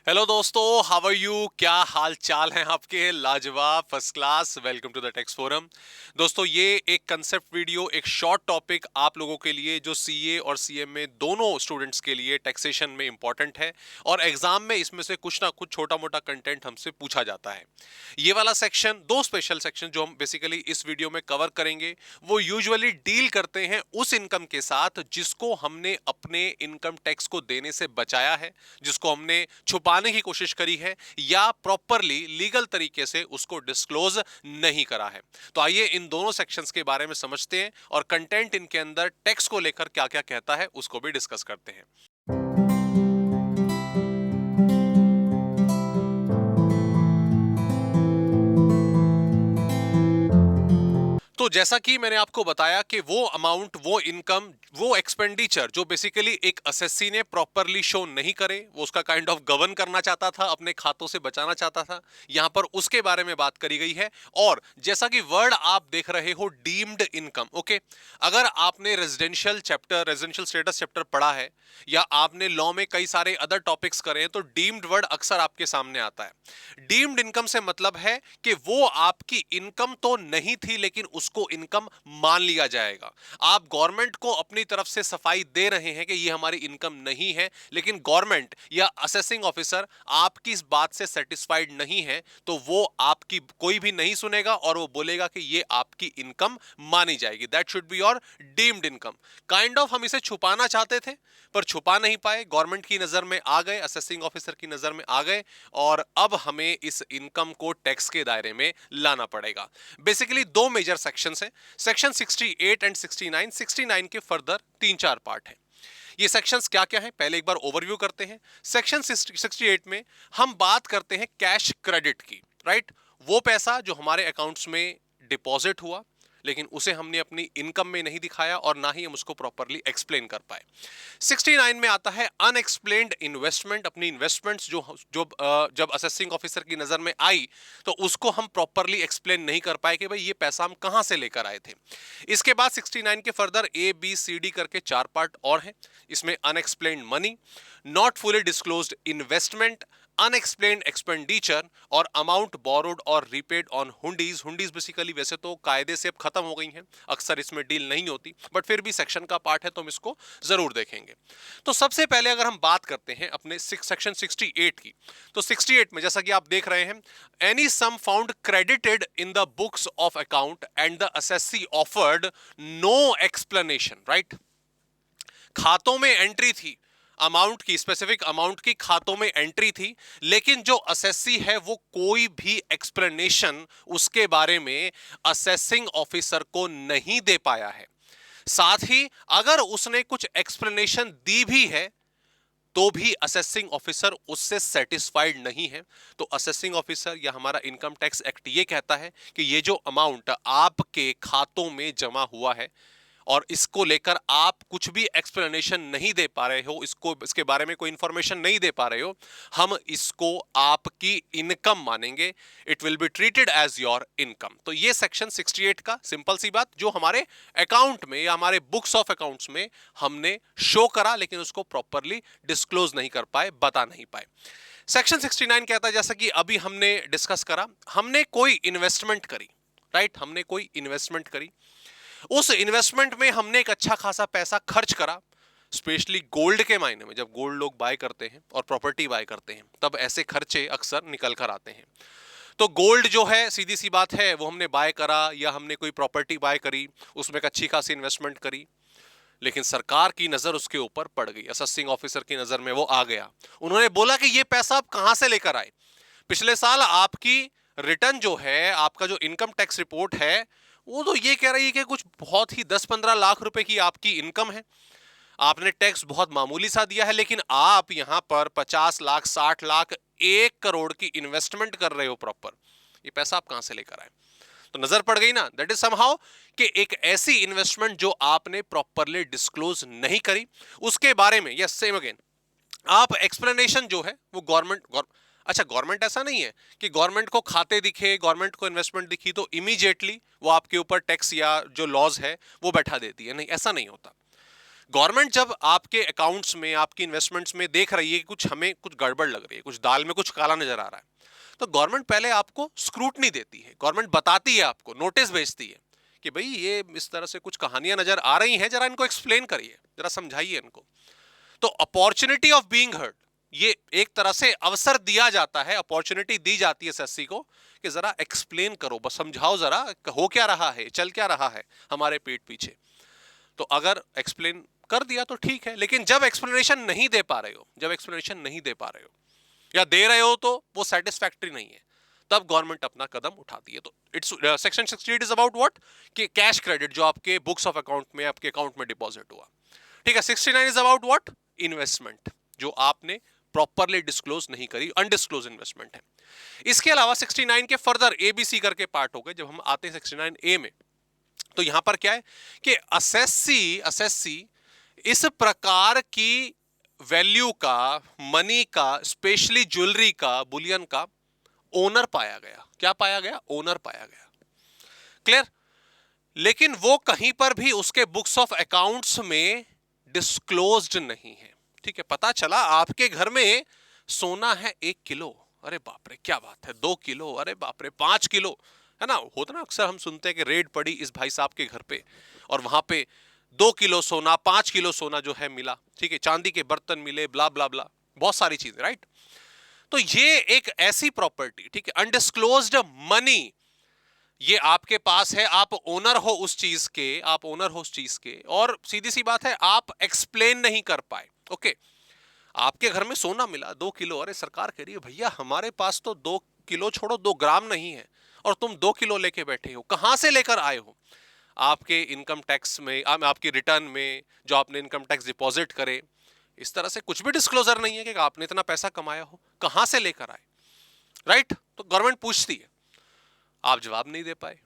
Hello दोस्तों, how are you? क्या हाल चाल हैं आपके? लाजवाब, first class. Welcome to the tax forum. दोस्तों, ये एक कंसेप्ट वीडियो, एक शॉर्ट टॉपिक आप लोगों के लिए जो सीए और सीएम में दोनों स्टूडेंट्स के लिए टैक्सेशन में इंपॉर्टेंट है और एग्जाम में इसमें से कुछ ना कुछ छोटा मोटा कंटेंट हमसे पूछा जाता है। ये वाला सेक्शन, दो स्पेशल सेक्शन जो हम बेसिकली इस वीडियो में कवर करेंगे, वो यूजुअली डील करते हैं उस इनकम के साथ जिसको हमने अपने इनकम टैक्स को देने से बचाया है, जिसको हमने छुपाने की कोशिश करी है या प्रॉपरली लीगल तरीके से उसको डिस्क्लोज नहीं करा है। तो आइए इन दोनों सेक्शंस के बारे में समझते हैं और कंटेंट इनके अंदर टैक्स को लेकर क्या क्या कहता है उसको भी डिस्कस करते हैं। तो जैसा कि मैंने आपको बताया कि वो अमाउंट, वो इनकम, वो एक्सपेंडिचर जो बेसिकली एक असेसी ने प्रॉपरली शो नहीं करे, वो उसका काइंड ऑफ गवर्न करना चाहता था, अपने खातों से बचाना चाहता था, यहां पर उसके बारे में बात करी गई है। और जैसा कि वर्ड आप देख रहे हो, डीम्ड इनकम। ओके, अगर आपने रेजिडेंशियल स्टेटस चैप्टर पढ़ा है या आपने लॉ में कई सारे अदर टॉपिक्स करे हैं, तो डीम्ड वर्ड अक्सर आपके सामने आता है। डीम्ड इनकम से मतलब है कि वो आपकी इनकम तो नहीं थी लेकिन उसको इनकम मान लिया जाएगा। आप गवर्नमेंट को अपनी तरफ से सफाई दे रहे हैं कि ये हमारी इनकम नहीं है, लेकिन गवर्नमेंट या असेसिंग ऑफिसर आपकी इस बात से सेटिस्फाइड नहीं है, तो वो आपकी कोई भी नहीं सुनेगा और वो बोलेगा कि ये आपकी इनकम मानी जाएगी। That should be your deemed income. Kind of हम इसे छुपाना चाहते थे पर छुपा नहीं पाए, गवर्नमेंट की नजर में आ गए, असेसिंग ऑफिसर की नजर में आ गए और अब हमें इस इनकम को टैक्स के दायरे में लाना पड़ेगा। बेसिकली दो मेजर सेक्शंस हैं, सेक्शन 68 एंड 69। 69 के फर्दर तीन चार पार्ट हैं। ये सेक्शंस क्या क्या हैं, पहले एक बार ओवरव्यू करते हैं। सेक्शन 68 में हम बात करते हैं कैश क्रेडिट की, राइट? वो पैसा जो हमारे अकाउंट्स में डिपॉजिट हुआ लेकिन उसे हमने अपनी इनकम में नहीं दिखाया और ना ही हम उसको प्रॉपरली एक्सप्लेन कर पाए। 69 में आता है अनएक्सप्लेन्ड इन्वेस्टमेंट। अपनी इन्वेस्टमेंट्स जो जो जब असेसिंग ऑफिसर की नजर में आई तो उसको हम प्रॉपरली एक्सप्लेन नहीं कर पाए कि भाई ये पैसा हम कहां से लेकर आए थे। इसके बाद 69 के further A B C D करके चार पार्ट और हैं। इसमें unexplained money, not fully disclosed investment, unexplained expenditure और अमाउंट बोरोड और रीपेड ऑन हुंडीज। हुंडीज बेसिकली वैसे तो कायदे से अब खत्म हो गई हैं, अक्सर इसमें डील नहीं होती, बट फिर भी सेक्शन का पार्ट है तो हम इसको जरूर देखेंगे। तो सबसे पहले अगर हम बात करते हैं अपने सेक्शन 68 की, तो 68 में जैसा कि आप देख रहे हैं, any sum found credited in the books of account and the assessee offered no explanation, right? खातों में एंट्री थी, अमाउंट की, स्पेसिफिक अमाउंट की खातों में एंट्री थी, लेकिन जो असेसी है वो कोई भी एक्सप्लेनेशन उसके बारे में असेसिंग ऑफिसर को नहीं दे पाया है। साथ ही अगर उसने कुछ एक्सप्लेनेशन दी भी है तो भी असेसिंग ऑफिसर उससे सेटिस्फाइड नहीं है। तो असेसिंग ऑफिसर या हमारा इनकम टैक्स एक्ट ये कहता है कि ये जो अमाउंट आपके खातों में जमा हुआ है और इसको लेकर आप कुछ भी एक्सप्लेनेशन नहीं दे पा रहे हो, इसको, इसके बारे में कोई इंफॉर्मेशन नहीं दे पा रहे हो, हम इसको आपकी इनकम मानेंगे। It will be treated as your income. तो ये सेक्शन 68 का सिंपल सी बात जो हमारे अकाउंट में या हमारे बुक्स ऑफ अकाउंट्स में हमने शो करा लेकिन उसको प्रॉपरली डिस्क्लोज नहीं कर पाए, बता नहीं पाए। सेक्शन 69 कहता है, जैसा कि अभी हमने डिस्कस करा, हमने कोई इन्वेस्टमेंट करी, राइट? हमने कोई इन्वेस्टमेंट करी, उस इन्वेस्टमेंट में हमने एक अच्छा खासा पैसा खर्च करा, स्पेशली गोल्ड के मायने में। जब गोल्ड लोग बाय करते हैं और प्रॉपर्टी बाय करते हैं तब ऐसे खर्चे अक्सर निकल कर आते हैं। तो गोल्ड जो है, सीधी सी बात है, वो हमने बाय करा या हमने कोई प्रॉपर्टी बाय करी, उसमें एक अच्छी खासी इन्वेस्टमेंट करी, लेकिन सरकार की नजर उसके ऊपर पड़ गई, असेसिंग ऑफिसर की नजर में वो आ गया। उन्होंने बोला कि ये पैसा आप कहां से लेकर आए? पिछले साल आपकी रिटर्न जो है, आपका जो इनकम टैक्स रिपोर्ट है, वो तो ये कह रही है कि कुछ बहुत ही 10-15 लाख रुपए की आपकी इनकम है, आपने टैक्स बहुत मामूली सा दिया है, लेकिन आप यहां पर 50 लाख, 60 लाख, 1 करोड़ की इन्वेस्टमेंट कर रहे हो प्रॉपर। ये पैसा आप कहां से लेकर आए? तो नजर पड़ गई ना, दैट इज समहाउ कि एक ऐसी इन्वेस्टमेंट जो आपने प्रॉपरली डिस्क्लोज नहीं करी, उसके बारे में, यस सेम अगेन, आप एक्सप्लेनेशन जो है वो गवर्नमेंट, अच्छा गवर्नमेंट ऐसा नहीं है कि गवर्नमेंट को खाते दिखे, गवर्नमेंट को इन्वेस्टमेंट दिखी तो इमीडिएटली वो आपके ऊपर टैक्स या जो लॉज है वो बैठा देती है, नहीं, ऐसा नहीं होता। गवर्नमेंट जब आपके अकाउंट्स में, आपकी इन्वेस्टमेंट्स में देख रही है कि कुछ हमें कुछ गड़बड़ लग रही है, कुछ दाल में कुछ काला नजर आ रहा है, तो गवर्नमेंट पहले आपको स्क्रूटनी देती है, गवर्नमेंट बताती है, आपको नोटिस भेजती है कि भाई ये इस तरह से कुछ कहानियां नजर आ रही हैं, जरा इनको एक्सप्लेन करिए, जरा समझाइए इनको। तो अपॉर्चुनिटी ऑफ बीइंग हर्ड, ये एक तरह से अवसर दिया जाता है, अपॉर्चुनिटी दी जाती है एसएससी को कि जरा एक्सप्लेन करो, बस समझाओ जरा हो क्या रहा है, चल क्या रहा है हमारे पीठ पीछे। तो अगर एक्सप्लेन कर दिया तो ठीक है, लेकिन जब एक्सप्लेनेशन नहीं दे पा रहे हो, जब एक्सप्लेनेशन नहीं दे पा रहे हो या दे रहे हो तो वो सेटिस्फैक्टरी नहीं है, तब गवर्नमेंट अपना कदम उठाती है। तो it's section 68 is about what, कि कैश क्रेडिट जो आपके बुक्स ऑफ अकाउंट में, आपके अकाउंट में डिपॉजिट हुआ, ठीक है। 69 इज अबाउट व्हाट, इन्वेस्टमेंट जो आपने प्रॉपरली डिस्क्लोज नहीं करी, अनडिस्क्लोज इन्वेस्टमेंट है। इसके अलावा 69 के फर्दर एबीसी करके पार्ट हो गए। जब हम आते हैं 69 ए में, तो यहां पर क्या है कि असेसी इस प्रकार की वैल्यू का, मनी का, स्पेशली ज्वेलरी का, बुलियन का ओनर पाया गया। क्या पाया गया? ओनर पाया गया। क्लियर? लेकिन वो कहीं पर भी उसके बुक्स ऑफ अकाउंट्स में डिस्क्लोज्ड नहीं है। ठीक है, पता चला आपके घर में सोना है 1 किलो, अरे बाप रे क्या बात है, 2 किलो, अरे बाप रे 5 किलो, है ना। होता ना अक्सर हम सुनते हैं कि रेड पड़ी इस भाई साहब के घर पे और वहां पे 2 किलो सोना, 5 किलो सोना जो है मिला, ठीक है, चांदी के बर्तन मिले, ब्ला ब्ला ब्ला, बहुत सारी चीजें, राइट। तो ये एक ऐसी प्रॉपर्टी, ठीक है, अनडिस्क्लोज्ड मनी, ये आपके पास है, आप ओनर हो उस चीज के, आप ओनर हो उस चीज के, और सीधी सी बात है आप एक्सप्लेन नहीं कर पाए। ओके, आपके घर में सोना मिला 2 किलो, अरे सरकार कह रही है भैया हमारे पास तो 2 किलो छोड़ो 2 ग्राम नहीं है, और तुम 2 किलो लेके बैठे हो, कहां से लेकर आए हो? आपके इनकम टैक्स में, आपकी रिटर्न में जो आपने इनकम टैक्स डिपॉजिट करे, इस तरह से कुछ भी डिस्क्लोजर नहीं है कि आपने इतना पैसा कमाया हो, कहां से लेकर आए, राइट। तो गवर्नमेंट पूछती है, आप जवाब नहीं दे पाए,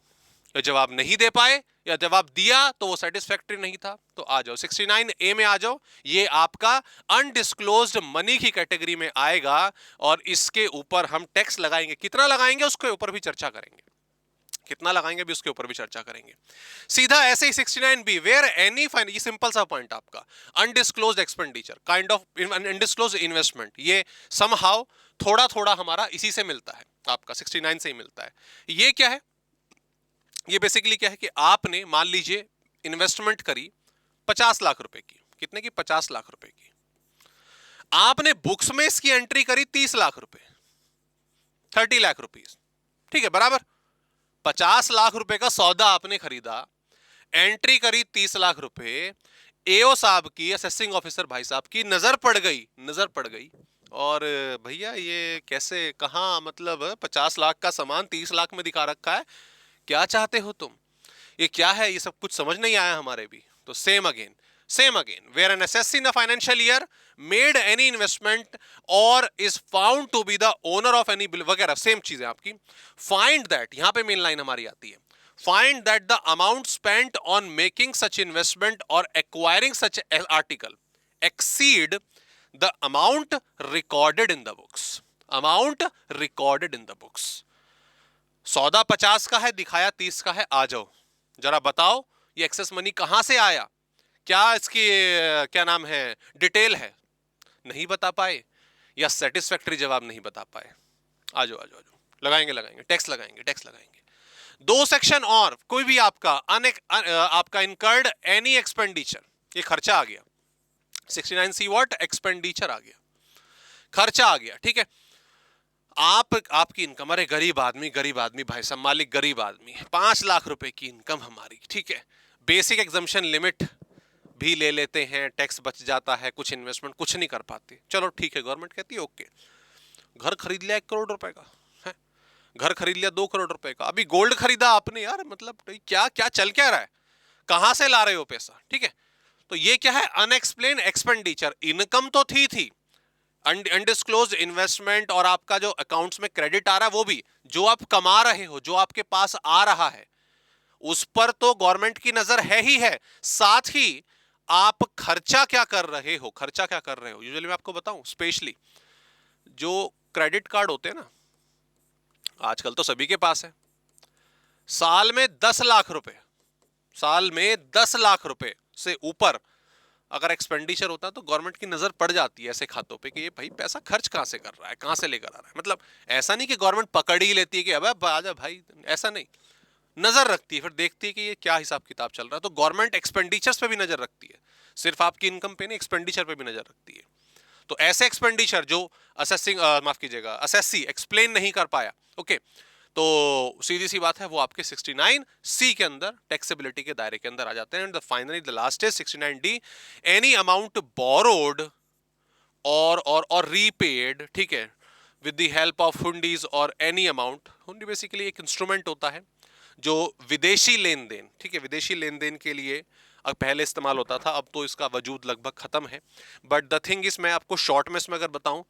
या जवाब नहीं दे पाए, या जवाब दिया तो वो सेटिस्फैक्टरी नहीं था। तो आ जाओ 69 ए में आ जाओ, ये आपका अनडिस्क्लोज्ड मनी की कैटेगरी में आएगा, और इसके ऊपर हम टैक्स लगाएंगे। कितना लगाएंगे उसके ऊपर भी चर्चा करेंगे, कितना लगाएंगे भी उसके ऊपर भी चर्चा करेंगे। सीधा ऐसे ही 69 बी, वेयर एनी फाइन, ये सिंपल सा पॉइंट आपका, undisclosed expenditure, kind of undisclosed investment, ये समहाउ थोड़ा थोड़ा हमारा इसी से मिलता है, आपका 69 से ही मिलता है। ये क्या है? ये बेसिकली क्या है कि आपने मान लीजिए इन्वेस्टमेंट करी 50 लाख रुपए की, कितने की? 50 लाख रुपए की। आपने बुक्स में इसकी एंट्री करी 30 लाख रुपए, 30 लाख रुपीज, ठीक है, बराबर। 50 लाख रुपए का सौदा आपने खरीदा, एंट्री करी 30 लाख रुपए, एओ साहब की, असेसिंग ऑफिसर भाई साहब की नजर पड़ गई, नजर पड़ गई, और भैया ये कैसे, कहां, मतलब 50 लाख का सामान 30 लाख में दिखा रखा है, क्या चाहते हो तुम, ये क्या है, ये सब कुछ समझ नहीं आया हमारे भी। तो same again where an SSC in a financial year made any investment और is found to be the owner of any bill वगैरह, सेम चीज है आपकी। फाइंड दैट, यहां पे मेन लाइन हमारी आती है, find that the amount spent on making such investment और acquiring such article exceed the amount recorded in the books, amount recorded in the books. सौदा 50 का है, दिखाया 30 का है, आ जाओ जरा बताओ ये एक्सेस मनी कहां से आया, क्या इसकी क्या नाम है, डिटेल है, नहीं बता पाए, या सेटिस्फैक्टरी जवाब नहीं बता पाए। आ जाओ आ जाओ आ जाओ, लगाएंगे लगाएंगे टैक्स, लगाएंगे टैक्स, लगाएंगे। दो सेक्शन और, कोई भी आपका आपका इनकर्ड एनी एक्सपेंडिचर, ये खर्चा आ गया, 69 सी व्हाट, एक्सपेंडिचर आ गया, खर्चा आ गया, ठीक है। आपकी इनकम, अरे गरीब आदमी भाई साहब, मालिक गरीब आदमी, 5 लाख रुपए की इनकम हमारी, ठीक है, बेसिक एग्जम्पशन लिमिट भी ले लेते हैं, टैक्स बच जाता है, कुछ इन्वेस्टमेंट कुछ नहीं कर पाते, चलो ठीक है, गवर्नमेंट कहती है ओके। घर खरीद लिया 1 करोड़ रुपए का है, घर खरीद लिया 2 करोड़ रुपए का, अभी गोल्ड खरीदा आपने, यार मतलब क्या क्या चल क्या रहा है, कहां से ला रहे हो पैसा, ठीक है। तो ये क्या है? अनएक्सप्लेन एक्सपेंडिचर, इनकम तो थी अनडिस्क्लोज इन्वेस्टमेंट, और आपका जो अकाउंट्स में क्रेडिट आ रहा है वो भी, जो आप कमा रहे हो, जो आपके पास आ रहा है, उस पर तो गवर्नमेंट की नजर है ही है, साथ ही आप खर्चा क्या कर रहे हो, खर्चा क्या कर रहे हो। यूजुअली मैं आपको बताऊं, स्पेशली जो क्रेडिट कार्ड होते हैं ना, आजकल तो सभी के पास है, साल में 10 लाख रुपए, साल में 10 लाख रुपए से ऊपर अगर एक्सपेंडिचर होता तो गवर्नमेंट की नजर पड़ जाती है ऐसे खातों पे कि ये भाई पैसा खर्च कहां से कर रहा है, कहां से लेकर आ रहा है। मतलब ऐसा नहीं कि गवर्नमेंट पकड़ ही लेती है कि अब आजा भाई, ऐसा नहीं, नजर रखती है, फिर देखती है कि ये क्या हिसाब किताब चल रहा है। तो गवर्नमेंट एक्सपेंडिचर्स पे भी नजर रखती है, सिर्फ आपकी इनकम पे नहीं, एक्सपेंडिचर पे भी नजर रखती है। तो ऐसे एक्सपेंडिचर जो असेसिंग माफ कीजिएगा असेसी एक्सप्लेन नहीं कर पाया, ओके, तो सीधी सी बात है वो आपके 69 सी के अंदर टैक्सेबिलिटी के दायरे के अंदर आ जाते हैं। And finally the last is 69 D, any amount borrowed और रीपेड, ठीक है, with the help of hundis और एनी अमाउंट। हुंडी बेसिकली एक इंस्ट्रूमेंट होता है जो विदेशी लेन देन, ठीक है, विदेशी लेन देन के लिए अब पहले इस्तेमाल होता था, अब तो इसका वजूद लगभग खत्म है। बट द थिंग इज, मैं आपको शॉर्ट में इसमें अगर बताऊं,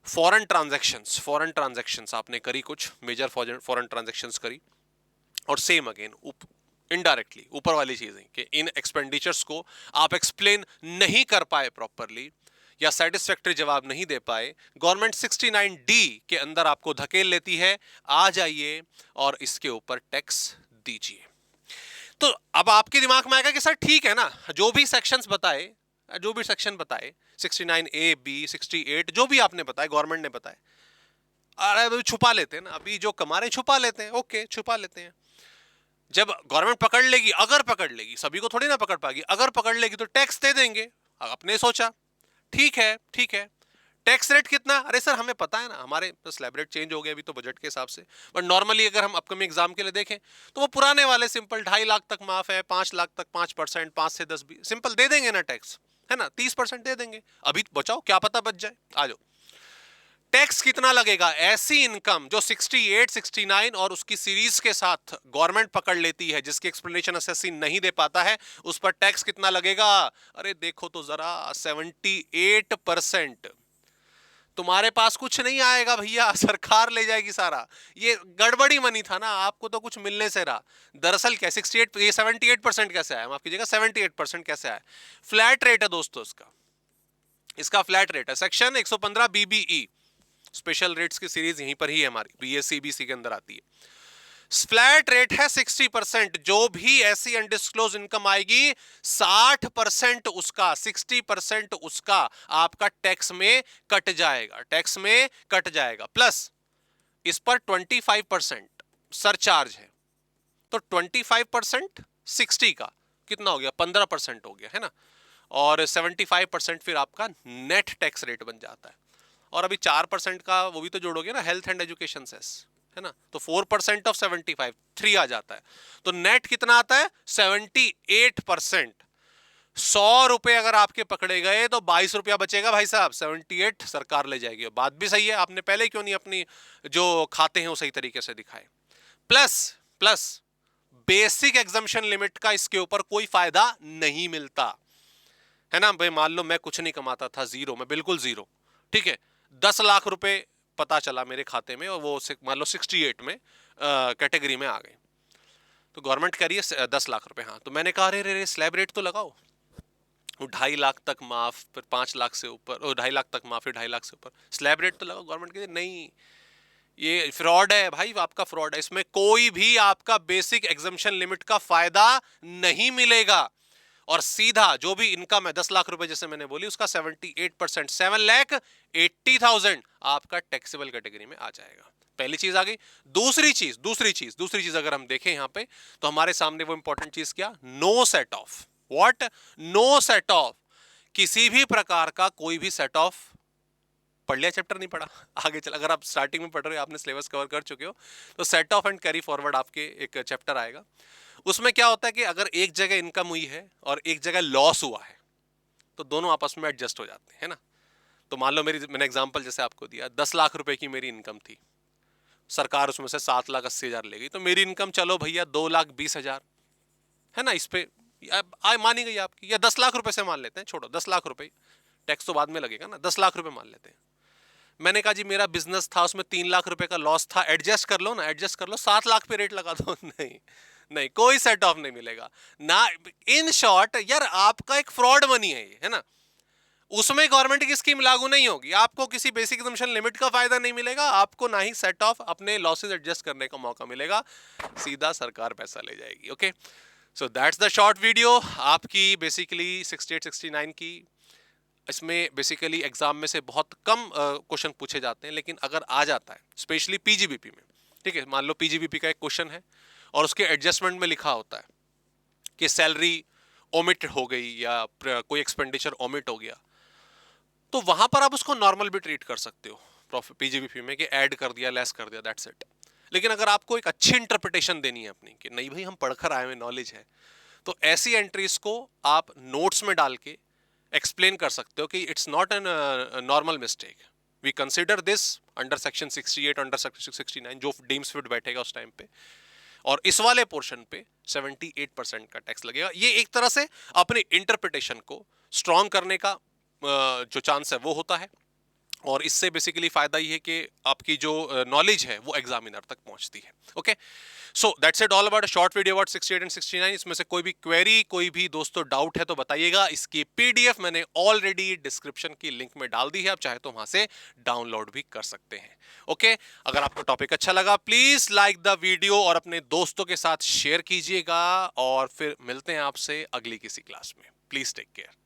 फॉरेन ट्रांजैक्शंस आपने करी, कुछ मेजर फॉरेन ट्रांजैक्शंस करी, और सेम अगेन इनडायरेक्टली ऊपर वाली चीजें कि इन एक्सपेंडिचर्स को आप एक्सप्लेन नहीं कर पाए प्रॉपरली या सेटिस्फैक्टरी जवाब नहीं दे पाए, गवर्नमेंट 69 डी के अंदर आपको धकेल लेती है, आ जाइए और इसके ऊपर टैक्स दीजिए। तो अब आपके दिमाग में आएगा कि सर ठीक है ना, जो भी सेक्शन बताए 69 ए बी 68 जो भी आपने बताया, गवर्नमेंट ने बताया, अरे छुपा लेते हैं ना, अभी जो कमा रहे छुपा लेते हैं, ओके छुपा लेते हैं। जब गवर्नमेंट पकड़ लेगी, अगर पकड़ लेगी, सभी को थोड़ी ना पकड़ पाएगी, अगर पकड़ लेगी तो टैक्स दे देंगे। आपने सोचा ठीक है, टैक्स रेट कितना, अरे सर हमें पता है ना, हमारे स्लैब रेट चेंज हो गया अभी तो बजट के हिसाब से, बट नॉर्मली अगर हम अपकमिंग एग्जाम के लिए देखें तो वो पुराने वाले सिंपल 2.5 लाख तक माफ है, 5 लाख तक 5%, 5 से 10 भी सिंपल दे देंगे ना टैक्स, है ना, 30% दे देंगे। अभी बचाओ, क्या पता बच जाए। आ जाओ, टैक्स कितना लगेगा, ऐसी इनकम जो 68 69 और उसकी सीरीज के साथ गवर्नमेंट पकड़ लेती है, जिसकी एक्सप्लेनेशन असेसी नहीं दे पाता है, उस पर टैक्स कितना लगेगा, अरे देखो तो जरा 78%। तुम्हारे पास कुछ नहीं आएगा भैया, सरकार ले जाएगी सारा। ये गड़बड़ी मनी था ना, आपको तो कुछ मिलने से रहा। दरअसल क्या 68, ये 78% कैसे आया, माफ कीजिएगा 78% कैसे आया, फ्लैट रेट है दोस्तों इसका फ्लैट रेट है, सेक्शन 115 बीबीई, स्पेशल रेट्स की सीरीज यहीं पर ही है हमारी, बीएससीबीसी के अंदर आती है। फ्लैट रेट है 60%, जो भी ऐसी अनडिस्क्लोज इनकम आएगी 60% उसका, 60% उसका आपका टैक्स में कट जाएगा, प्लस इस पर 25% सरचार्ज है। तो 25% 60 का कितना हो गया, 15% हो गया, है ना, और 75% फिर आपका नेट टैक्स रेट बन जाता है। और अभी 4% का वो भी तो जोड़ोगे ना, हेल्थ एंड एजुकेशन सेस, है ना, तो 4% ऑफ 75 3 आ जाता है। तो नेट कितना आता है, 78%। 100 रुपए अगर आपके पकड़े गए तो 22 रुपया बचेगा भाई साहब, 78 सरकार ले जाएगी। बात भी सही है, आपने पहले क्यों नहीं अपनी जो खाते हैं वो सही तरीके से दिखाए। प्लस बेसिक एग्जम्पशन लिमिट का इसके ऊपर कोई फायदा नहीं मिलता, है ना भाई। मान लो मैं कुछ नहीं कमाता था, जीरो, मैं बिल्कुल जीरो, ठीक है, 10 लाख रुपए पता चला मेरे खाते में, और वो मान लो 68 में कैटेगरी में आ गए, तो गवर्नमेंट कह रही है 10 लाख रुपए, हाँ, तो मैंने कहा रे स्लैब रेट तो लगाओ, 2.5 लाख तक माफ, फिर 5 लाख से ऊपर, 2.5 लाख तक माफ, फिर 2.5 लाख से ऊपर स्लैब रेट तो लगाओ। गवर्नमेंट कहती नहीं, ये फ्रॉड है भाई, आपका फ्रॉड है, इसमें कोई भी आपका बेसिक एग्जम्पशन लिमिट का फायदा नहीं मिलेगा, और सीधा जो भी इनकम है 10 लाख रुपए जैसे मैंने बोली, उसका 78%, 7,80,000 आपका टैक्सेबल कैटेगरी में आ जाएगा। पहली चीज आ गई। दूसरी चीज अगर हम देखें यहां पे, तो हमारे सामने वो इंपॉर्टेंट चीज क्या, no set off, what, no set off, किसी भी प्रकार का कोई भी सेट ऑफ, पढ़ लिया चैप्टर, नहीं पढ़ा, आगे चल, अगर आप स्टार्टिंग में पढ़ रहे हो, आपने सिलेबस कवर कर चुके हो, तो set of and carry forward आपके एक चैप्टर आएगा। उसमें क्या होता है कि अगर एक जगह इनकम हुई है और एक जगह लॉस हुआ है, तो दोनों आपस में एडजस्ट हो जाते हैं, है ना। तो मान लो मैंने एग्जांपल जैसे आपको दिया, 10 लाख रुपए की मेरी इनकम थी, सरकार उसमें से 7,80,000 ले गई, तो मेरी इनकम चलो भैया 2,20,000, है ना, इस पे मानी गई आपकी, या 10 लाख रुपए से मान लेते हैं, छोड़ो 10 लाख रुपए, टैक्स तो बाद में लगेगा ना, 10 लाख रुपए मान लेते हैं। मैंने कहा जी मेरा बिजनेस था, उसमें 3 लाख रुपए का लॉस था, एडजस्ट कर लो ना, 7 लाख पे रेट लगा दो। नहीं, कोई सेट ऑफ नहीं मिलेगा ना। इन शॉर्ट यार, आपका एक फ्रॉड मनी है ये, है ना, उसमें गवर्नमेंट की स्कीम लागू नहीं होगी, आपको किसी बेसिक एग्जम्पशन लिमिट का फायदा नहीं मिलेगा, आपको ना ही सेट ऑफ अपने लॉसेस एडजस्ट करने का मौका मिलेगा, सीधा सरकार पैसा ले जाएगी। Okay, so that's the short video आपकी बेसिकली 68 69 की। इसमें बेसिकली एग्जाम में से बहुत कम क्वेश्चन पूछे जाते हैं, लेकिन अगर आ जाता है स्पेशली पीजीबीपी में, ठीक है, मान लो पीजीबीपी का एक क्वेश्चन है और उसके एडजस्टमेंट में लिखा होता है कि सैलरी ओमिट हो गई या कोई एक्सपेंडिचर ओमिट हो गया, तो वहां पर आप उसको नॉर्मल भी ट्रीट कर सकते हो पीजीबीपी में कि ऐड कर दिया, लेस कर दिया, दैट्स इट। लेकिन अगर आपको एक अच्छी इंटरप्रिटेशन देनी है अपनी कि नहीं भाई हम पढ़कर आए हुए, नॉलेज है, तो ऐसी एंट्रीज को आप नोट्स में डाल के एक्सप्लेन कर सकते हो कि it's not an normal mistake, we consider this under section 68, under section 69 जो डीम्स फिट बैठेगा उस टाइम पे, और इस वाले पोर्शन पे 78% का टैक्स लगेगा। ये एक तरह से अपने इंटरप्रिटेशन को स्ट्रॉन्ग करने का जो चांस है वो होता है, और इससे बेसिकली फायदा ये है कि आपकी जो नॉलेज है वो एग्जामिनर तक पहुंचती है। Okay, so that's it all about a short video about 68 and 69। इसमें से कोई भी क्वेरी, कोई भी दोस्तों डाउट है तो बताइएगा। इसकी पीडीएफ मैंने ऑलरेडी डिस्क्रिप्शन की लिंक में डाल दी है, आप चाहे तो वहां से डाउनलोड भी कर सकते हैं। ओके, अगर आपको टॉपिक अच्छा लगा प्लीज लाइक द वीडियो और अपने दोस्तों के साथ शेयर कीजिएगा, और फिर मिलते हैं आपसे अगली किसी क्लास में। Please take care.